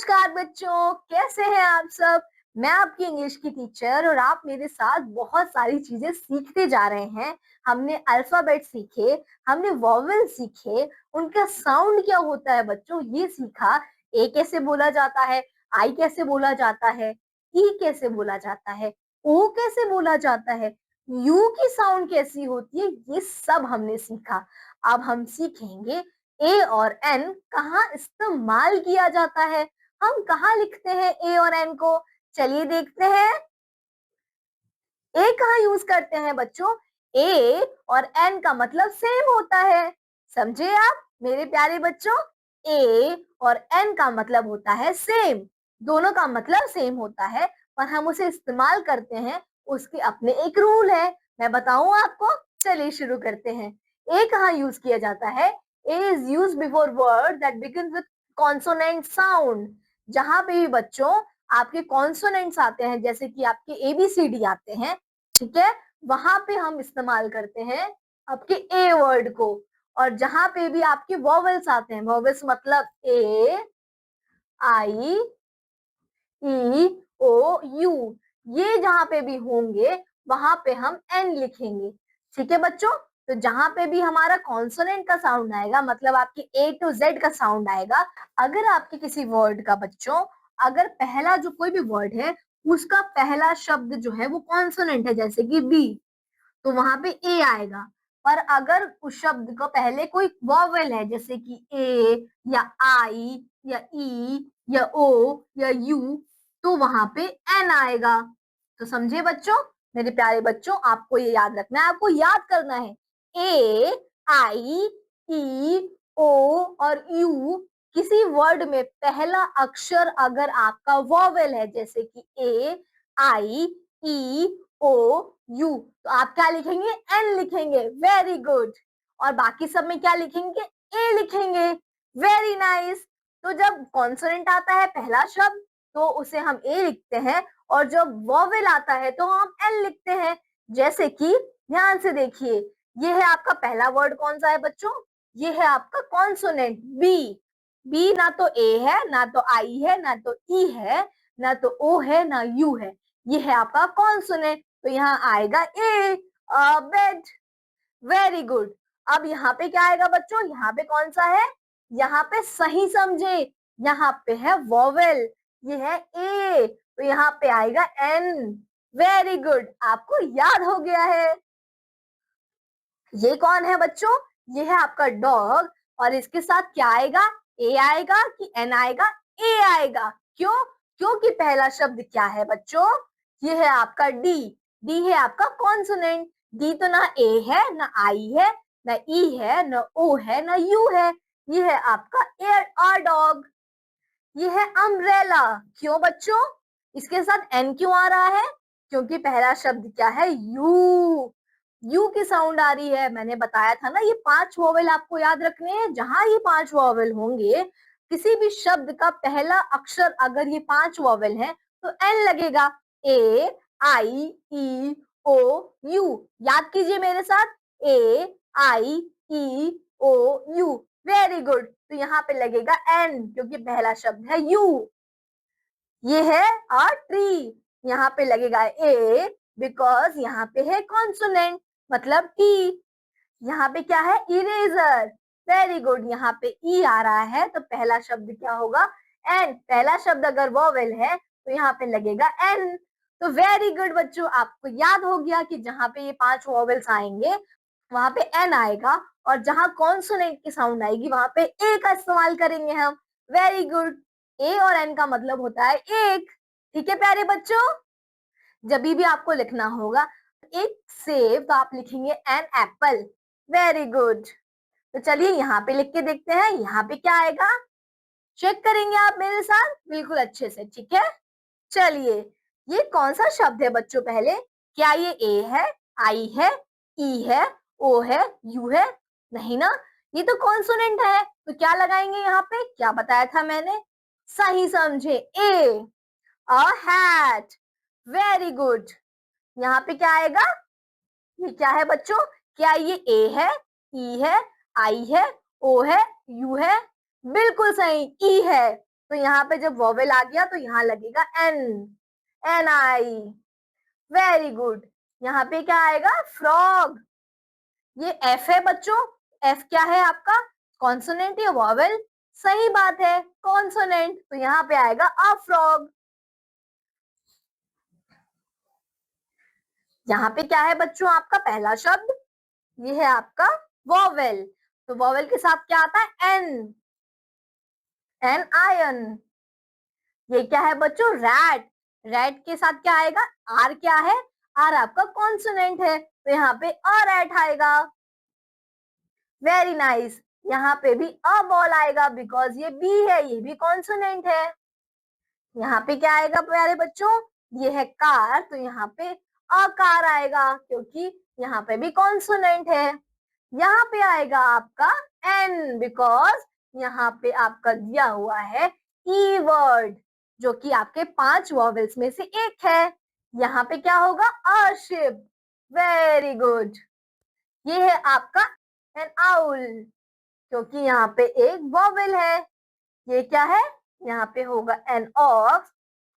नमस्कार बच्चों, कैसे हैं आप सब। मैं आपकी इंग्लिश की टीचर और आप मेरे साथ बहुत सारी चीजें सीखते जा रहे हैं। हमने अल्फाबेट सीखे, हमने वॉवेल सीखे, उनका साउंड क्या होता है बच्चों ये सीखा। ए कैसे बोला जाता है, आई कैसे बोला जाता है, ई कैसे बोला जाता है, ओ कैसे बोला जाता है, यू की साउंड कैसी होती है, ये सब हमने सीखा। अब हम सीखेंगे ए और एन कहाँ इस्तेमाल किया जाता है, हम कहाँ लिखते हैं ए और एन को। चलिए देखते हैं ए कहाँ यूज करते हैं बच्चों। ए और एन का मतलब सेम होता है, समझे आप मेरे प्यारे बच्चों। ए और एन का मतलब होता है सेम, दोनों का मतलब सेम होता है, पर हम उसे इस्तेमाल करते हैं, उसके अपने एक रूल है। मैं बताऊं आपको, चलिए शुरू करते हैं। ए कहाँ यूज किया जाता है। A is use before word that begin with consonant sound. जहां पे भी बच्चों आपके कॉन्सोनेंट्स आते हैं, जैसे कि आपके एबीसीडी आते हैं, ठीक है, वहां पे हम इस्तेमाल करते हैं आपके ए वर्ड को। और जहां पे भी आपके वॉवेल्स आते हैं, वॉवेल्स मतलब ए, आई, ई, ओ, यू, ये जहां पे भी होंगे वहां पे हम एन लिखेंगे। ठीक है बच्चों, तो जहां पे भी हमारा कॉन्सोनेंट का साउंड आएगा, मतलब आपके ए टू जेड का साउंड आएगा, अगर आपके किसी वर्ड का बच्चों, अगर पहला जो कोई भी वर्ड है उसका पहला शब्द जो है वो कॉन्सोनेंट है, जैसे कि बी, तो वहां पे ए आएगा। पर अगर उस शब्द को पहले कोई वॉवेल है, जैसे कि ए या आई या ई या ओ या यू, तो वहां पे एन आएगा। तो समझे बच्चों, मेरे प्यारे बच्चों, आपको ये याद रखना है, आपको याद करना है। ए, आई, ई, ओ और यू, किसी वर्ड में पहला अक्षर अगर आपका वॉवेल है, जैसे कि ए, आई, ई, ओ, यू, तो आप क्या लिखेंगे, एन लिखेंगे। Very good. और बाकी सब में क्या लिखेंगे, ए लिखेंगे। Very nice. तो जब कॉन्सोनेंट आता है पहला शब्द, तो उसे हम ए लिखते हैं, और जब वॉवेल आता है तो हम एन लिखते हैं। जैसे कि ध्यान से देखिए, ये है आपका पहला वर्ड, कौन सा है बच्चों, ये है आपका कॉन्सोनेंट बी। बी ना तो ए है, ना तो आई है, ना तो ई है, ना तो ओ है, ना यू है, ये है आपका कॉन्सोनेंट। तो यहाँ आएगा ए, बेड। Very good. अब यहाँ पे क्या आएगा बच्चों, यहाँ पे कौन सा है, यहाँ पे सही समझे, यहाँ पे है वॉवेल, ये है ए, तो यहाँ पे आएगा एन। वेरी गुड, आपको याद हो गया है। ये कौन है बच्चों, ये है आपका डॉग, और इसके साथ क्या आएगा, ए आएगा कि एन आएगा, ए आएगा। क्यों, क्योंकि पहला शब्द क्या है बच्चों, ये है आपका डी। डी है आपका कॉन्सोनेंट। डी तो ना ए है, ना आई है, ना ई है, ना ओ है, ना यू है, ये है आपका एयर आर डॉग। ये है अम्ब्रेला। क्यों बच्चों, इसके साथ एन क्यों आ रहा है, क्योंकि पहला शब्द क्या है, यू, यू की साउंड आ रही है। मैंने बताया था ना, ये 5 वॉवेल आपको याद रखने हैं, जहां ये 5 वॉवेल होंगे, किसी भी शब्द का पहला अक्षर अगर ये 5 वॉवेल है तो एन लगेगा। ए, आई, ई, ओ, यू, याद कीजिए मेरे साथ, ए, आई, ई, ओ, यू। Very good. तो यहाँ पे लगेगा एन, क्योंकि पहला शब्द है यू। ये है अ ट्री, यहाँ पे लगेगा ए, बिकॉज यहाँ पे है कॉन्सोनेंट, मतलब टी। यहाँ पे क्या है, इरेजर। वेरी गुड, यहाँ पे ई आ रहा है, तो पहला शब्द क्या होगा, एन। पहला शब्द अगर वॉवेल है तो यहाँ पे लगेगा एन। तो वेरी गुड बच्चों, आपको याद हो गया कि जहाँ पे ये 5 वॉवेल्स आएंगे वहां पे एन आएगा, और जहां कॉन्सोनेंट की साउंड आएगी वहां पे ए का इस्तेमाल करेंगे हम। Very good. ए और एन का मतलब होता है एक। ठीक है प्यारे बच्चों, जब भी आपको लिखना होगा एक सेब, तो आप लिखेंगे एन एप्पल। Very good. तो चलिए यहाँ पे लिख के देखते हैं, यहाँ पे क्या आएगा, चेक करेंगे आप मेरे साथ बिल्कुल अच्छे से, ठीक है। चलिए, ये कौन सा शब्द है बच्चों, पहले क्या ये ए है, आई है, ई है, ओ है, यू है, नहीं ना, ये तो कॉन्सोनेंट है, तो क्या लगाएंगे यहाँ पे, क्या बताया था मैंने, सही समझे, ए, अ हैट। Very good. यहाँ पे क्या आएगा, ये क्या है बच्चों, क्या ये ए है, ई है, आई है, ओ है, यू है, बिल्कुल सही, ई है। तो यहाँ पे जब वॉवेल आ गया तो यहाँ लगेगा an, an I. Very good. यहाँ पे क्या आएगा? फ्रॉग। ये एफ है बच्चों। एफ क्या है आपका? कॉन्सोनेंट या वॉवेल? सही बात है, कॉन्सोनेंट। तो यहाँ पे आएगा अ फ्रॉग। यहाँ पे क्या है बच्चों आपका पहला शब्द? ये है आपका वॉवेल। तो वॉवेल के साथ क्या आता है? An, an ion. ये क्या है बच्चों? रैट। रैट के साथ क्या आएगा? आर क्या है? आर आपका कॉन्सोनेंट है, तो यहाँ पे अ रैट आएगा। Very nice. यहाँ पे भी अ बॉल आएगा बिकॉज ये बी है, ये भी कॉन्सोनेंट है। यहाँ पे क्या आएगा प्यारे बच्चों? ये है कार, तो यहाँ पे अ कार आएगा क्योंकि यहाँ पे भी कॉन्सोनेंट है। यहाँ पे आएगा आपका एन बिकॉज यहाँ पे आपका दिया हुआ है ई वर्ड, जो कि आपके 5 वॉवेल्स में से एक है। यहाँ पे क्या होगा? A ship. Very good. ये है आपका एन आउल, क्योंकि यहाँ पे एक वॉवेल है। ये क्या है? यहाँ पे होगा एन ऑक्स,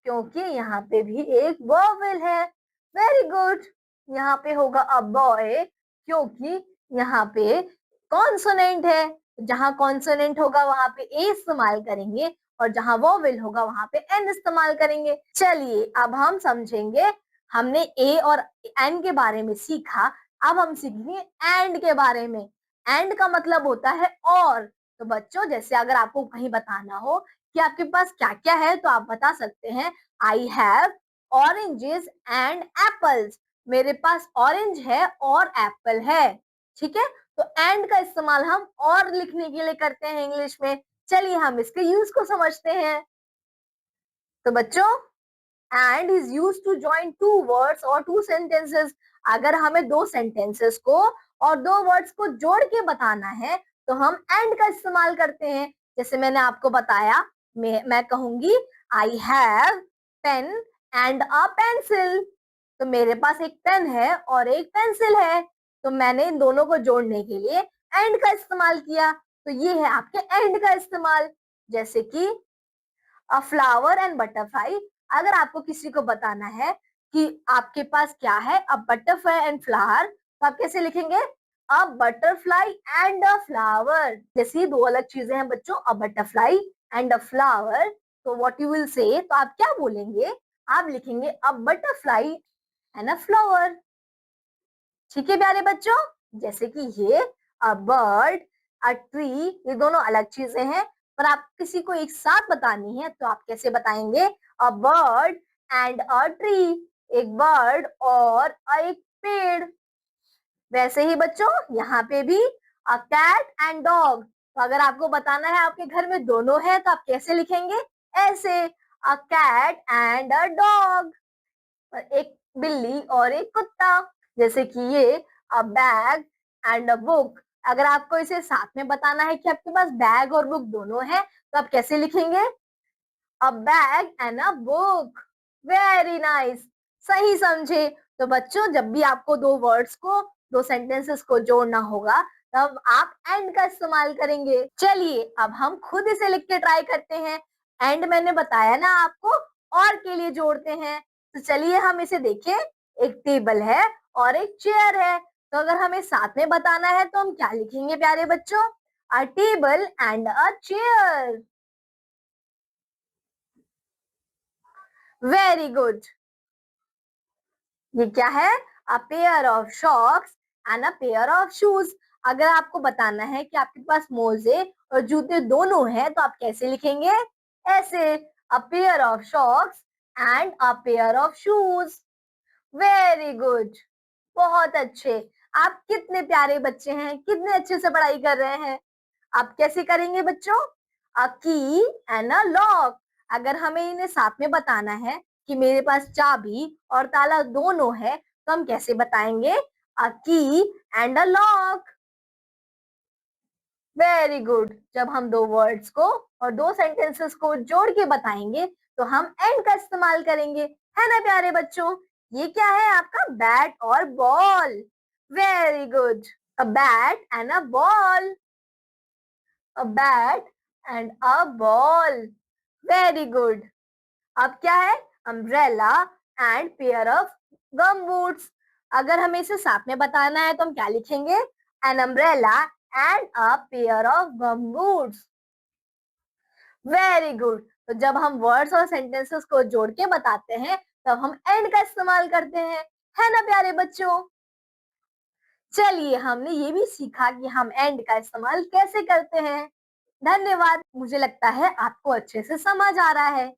क्योंकि यहाँ पे भी एक वॉवेल है। Very good. यहाँ पे होगा अ बॉय, क्योंकि यहाँ पे कॉन्सोनेंट है। जहां कॉन्सोनेंट होगा वहां पे ए इस्तेमाल करेंगे, और जहां वॉवेल होगा वहां पे एन इस्तेमाल करेंगे। चलिए अब हम समझेंगे। हमने ए और एन के बारे में सीखा, अब हम सीखेंगे एंड के बारे में। एंड का मतलब होता है और। तो बच्चों जैसे अगर आपको कहीं बताना हो कि आपके पास क्या क्या है, तो आप बता सकते हैं I have oranges and apples. मेरे पास ऑरेंज है और एप्पल है। ठीक है, तो एंड का इस्तेमाल हम और लिखने के लिए करते हैं इंग्लिश में। चलिए हम इसके यूज को समझते हैं। तो बच्चों and is use to join two words और टू सेंटेंसेस। अगर हमें दो सेंटेंसेस को और दो वर्ड्स को जोड़ के बताना है तो हम एंड का इस्तेमाल करते हैं। जैसे मैंने आपको बताया, मैं कहूंगी I have pen and a pencil. तो मेरे पास एक पेन है और एक पेंसिल है, तो मैंने इन दोनों को जोड़ने के लिए एंड का इस्तेमाल किया। तो ये है आपके एंड का इस्तेमाल। जैसे कि अ फ्लावर एंड बटरफ्लाई। अगर आपको किसी को बताना है कि आपके पास क्या है, अ बटरफ्लाई एंड फ्लावर, तो आप कैसे लिखेंगे? A butterfly and a flower. जैसे ये दो अलग चीजें हैं बच्चों, a butterfly and a flower. तो व्हाट यू विल से, तो आप क्या बोलेंगे? आप लिखेंगे a butterfly and a flower. ठीक है प्यारे बच्चों। जैसे कि ये अ बर्ड, अ ट्री, ये दोनों अलग चीजें हैं, पर आप किसी को एक साथ बतानी है तो आप कैसे बताएंगे? A bird and a tree. एक बर्ड और एक पेड़। वैसे ही बच्चों यहाँ पे भी अ कैट एंड डॉग। तो अगर आपको बताना है आपके घर में दोनों है तो आप कैसे लिखेंगे? ऐसे, a cat and a dog. एक बिल्ली और एक कुत्ता। जैसे कि ये a bag and a book. अगर आपको इसे साथ में बताना है कि आपके पास बैग और बुक दोनों है तो आप कैसे लिखेंगे? अ bag and a book. Very nice, सही समझे। तो बच्चों जब भी आपको दो वर्ड्स को, दो सेंटेंसेस को जोड़ना होगा तब आप एंड का इस्तेमाल करेंगे। चलिए अब हम खुद इसे लिख के ट्राई करते हैं। एंड मैंने बताया ना आपको और के लिए जोड़ते हैं। तो चलिए हम इसे देखें। एक टेबल है और एक चेयर है, तो अगर हमें साथ में बताना है तो हम क्या लिखेंगे प्यारे बच्चों? अ table and a chair. Very good. ये क्या है? अ pair of socks and a pair of shoes. अगर आपको बताना है कि आपके पास मोजे और जूते दोनों हैं तो आप कैसे लिखेंगे? ऐसे, अ pair of socks and a pair of shoes. Very good, बहुत अच्छे। आप कितने प्यारे बच्चे हैं, कितने अच्छे से पढ़ाई कर रहे हैं। आप कैसे करेंगे बच्चों? अ की एंड अ लॉक। अगर हमें इन्हें साथ में बताना है कि मेरे पास चाबी और ताला दोनों है तो हम कैसे बताएंगे? अ की and a lock. Very good. जब हम दो वर्ड्स को और दो सेंटेंसेस को जोड़ के बताएंगे तो हम एंड का इस्तेमाल करेंगे, है ना प्यारे बच्चों? ये क्या है आपका? बैट और ball. Very good. A bat and a ball. A bat and a ball. Very good. अब क्या है? Umbrella and pair of gum boots. अगर हमें इसे साथ में बताना है तो हम क्या लिखेंगे? An umbrella and a pair of gum boots. Very good. तो जब हम वर्ड्स और सेंटेंसेस को जोड़ के बताते हैं तब हम एंड का इस्तेमाल करते हैं, है ना प्यारे बच्चों? चलिए, हमने ये भी सीखा कि हम एंड का इस्तेमाल कैसे करते हैं। धन्यवाद। मुझे लगता है आपको अच्छे से समझ आ रहा है।